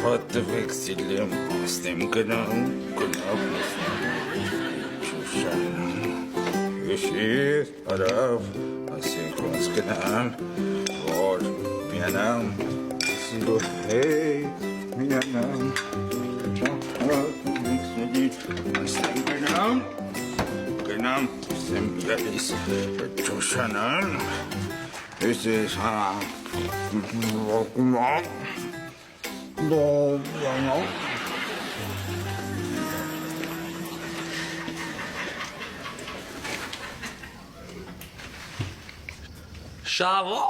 Պատվեքսիլեմ աստեմ գնամ Եշիր, արավ, ասենք ոնց գնան, որ միանամ, սիրո հետ, միանամ, աստեմ գնամ, ասեմ իրալիս ճոշանան, ես ես ողկուման, դոյանամ, Շավո,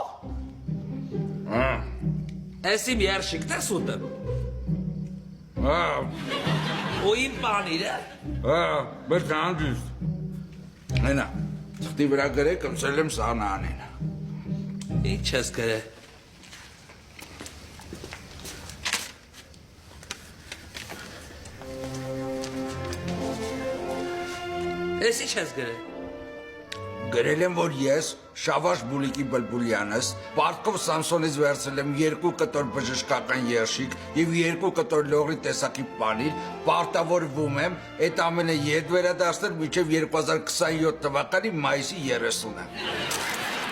ես իմ երշիկն ես ուտեմ, ու իմ պանիրը, բերք անդուստ, նենա, ծխտի վրա գրեք ըմսել եմ սաղնա անեն, ինչ ես գրե, ես ինչ ես գրե, գրել եմ, որ ես Շավաշ Բուլիկի Բլբուլյանս Պարտքով Սամսոնից վերցել եմ 2 կտոր բժշկական երշիկ և 2 կտոր լողրի տեսակի պանիր, պարտավորվում եմ այդ ամենը ետ վերադարձնել մինչև 2027 թվականի մայիսի 30-ը։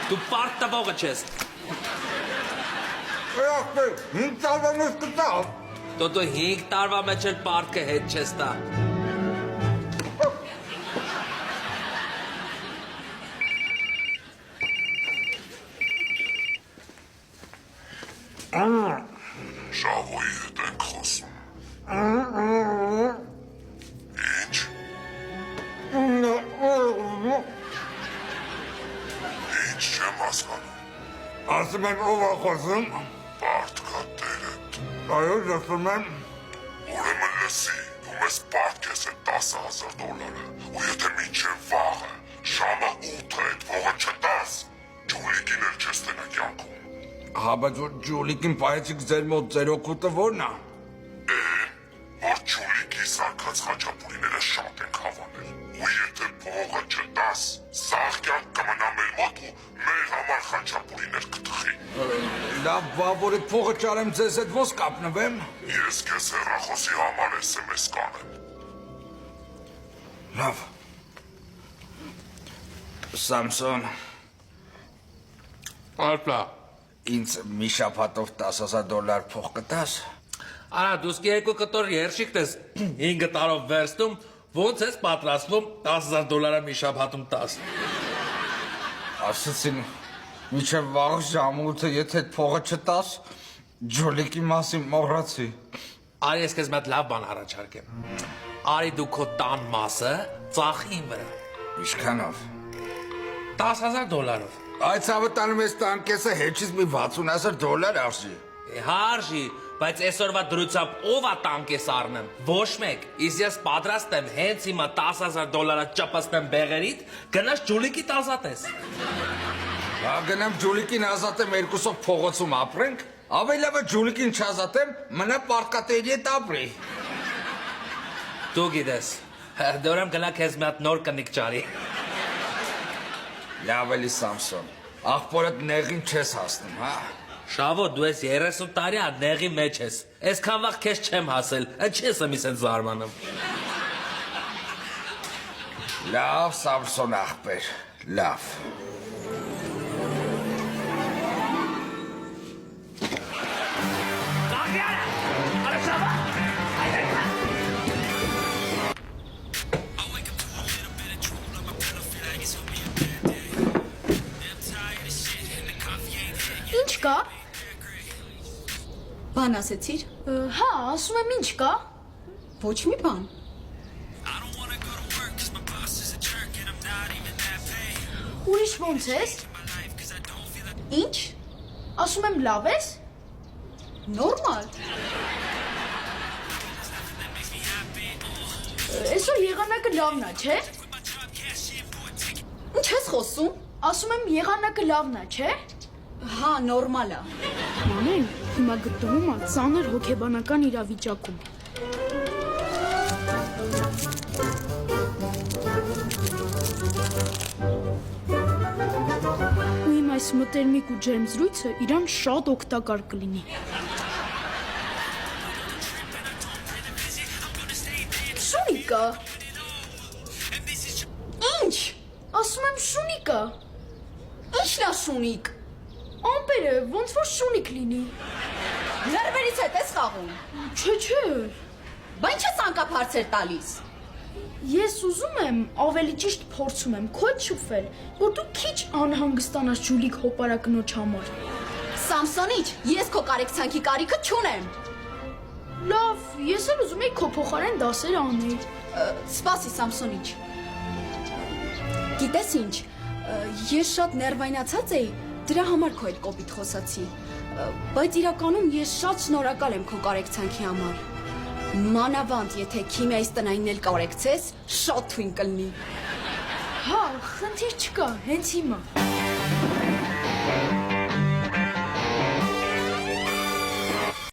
դու պարտավորը չես, Ախպեր, 5 տարվա մեջ կտավ։ դու 5 տարվա մեջ էլ պարտքը հետ չես տա, Շավոյի հետ ենք խոսում։ Ինչ։ Ինչ չեմ հասկանում։ Ասում եմ ով է խոսում։ Պարտքա տերդ։ Այո, լսում եմ։ Ուրեմն լսի, դու մեզ պարտք ես այդ $10,000, ու եթե մինչև վաղը ժամը 8-ը այդ փողը չտաս, Ջուլիկին էլ չես տենա կյանքում։ Հաբա Ջուլիկին պայեցիք ձեր մոտ ձեր օգուտը որն է։ Որ Ջուլիկի սարքած խաչապուրիները շատ ենք հավանել, ու եթե փողը չտաս, սաղ կյանք կմնա մեր մոտ ու մեր համար խաչապուրիներ կտխի։ Լավ, բա որ այդ փողը ճարեմ ձեզ հետ ոնց կապնվեմ։ Ես քեզ հեռախոսի համար SMS կանեմ։ Լավ։ Սամսոն, ալպլա, ինձ մի շաբաթով $10,000 փող կտաս։ արա դուսկի 2 կտոր երշիկն ես 5 տարով վերստում, ոնց ես պատրաստվում $10,000 մի շաբաթում տաս։ Ասացին, մինչև վաղ ժամը 8-ը եթե այդ փողը չտաս, Ջուլիկի մասին մոռացի։ Արի ես քեզ մեծ լավ բան առաջարկեմ։ Արի դու քո տան մասը ծախի իմ վրա։ Ինչքանով։ $10,000-ով։ Այդ ցավտանում ես տան կեսը հեչից մի $60,000 արժի։ Հարժի, բայց այսօրվա դրությամբ ով է տան կես առնեմ։ Ոչ մեկ։ Իսկ ես պատրաստ եմ հենց հիմա $10,000 ճպստեմ բեղերիդ, գնաս Ջուլիկիդ ազատես։ Հա գնամ Ջուլիկին ազատեմ երկուսով փողոցում ապրենք, ավելի լավ է Ջուլիկին չազատեմ, մնա պարտքատերի հետ ապրի։ Դու գիտես, դորեմ գնա քեզ մի հատ նոր կնիկ ճարի։ Լավ էլի Սամսոն, աղբորդ նեղին չես հասնում, հա։ Շավո, դու ես 30 տարի ա նեղի մեջ ես։ Այսքան վաղ քեզ չեմ հասել, չես եմ իսեն զարմանում։ Լավ Սամսոն աղբեր, լավ։ Ինչ կա։ Բան ասեցիր։ Հա, ասում եմ ինչ կա։ Ոչ մի բան։ Ուրիշ ոնց ես։ Ինչ։ Ասում եմ լավ ես։ Նորմալ։ Այսօր եղանակը լավն է, չէ։ Ինչ ես խոսում։ Ասում եմ եղանակը լավն է, չէ։ Հա, նորմալ է։ Մանեն, հիմա գտնվում է ծանր հոգեբանական իրավիճակում։ Ու իմ այս մտերմիկ ու ջերմ զրույցը իրան շատ օգտակար կլինի։ շունիկա։ Ինչ։ Ասում եմ շունիկա։ Ինչն է շունիկ։ Ամպերը ոնց որ շունիկ լինի։ Ներվերից հետ ես խաղում։ Չէ։ Բա ինչ ես անկապ հարցեր տալիս։ Ես ուզում եմ ավելի ճիշտ փորձում եմ քո հետ շփվել, որ դու քիչ անհանգստանաս Ջուլիկ հոպարակնոջ համար։ Սամսոնիչ, ես քո կարեկցանքի կարիքը չունեմ։ Լավ, ես էլ ուզում եի քո փոխարեն դասեր անել։ Սպասի, Սամսոնիչ։ Գիտես ինչ, ես շատ ներվայնացած էի, դրա համար քո հետ կոպիտ խոսացի։ Բայց իրականում ես շատ շնորհակալ եմ քո կարեկցանքի համար։ Մանավանդ, եթե քիմիայից տնայինն էլ կարեկցես, շատ թույն կլինի։ Հա, խնդիր չկա, հենց հիմա։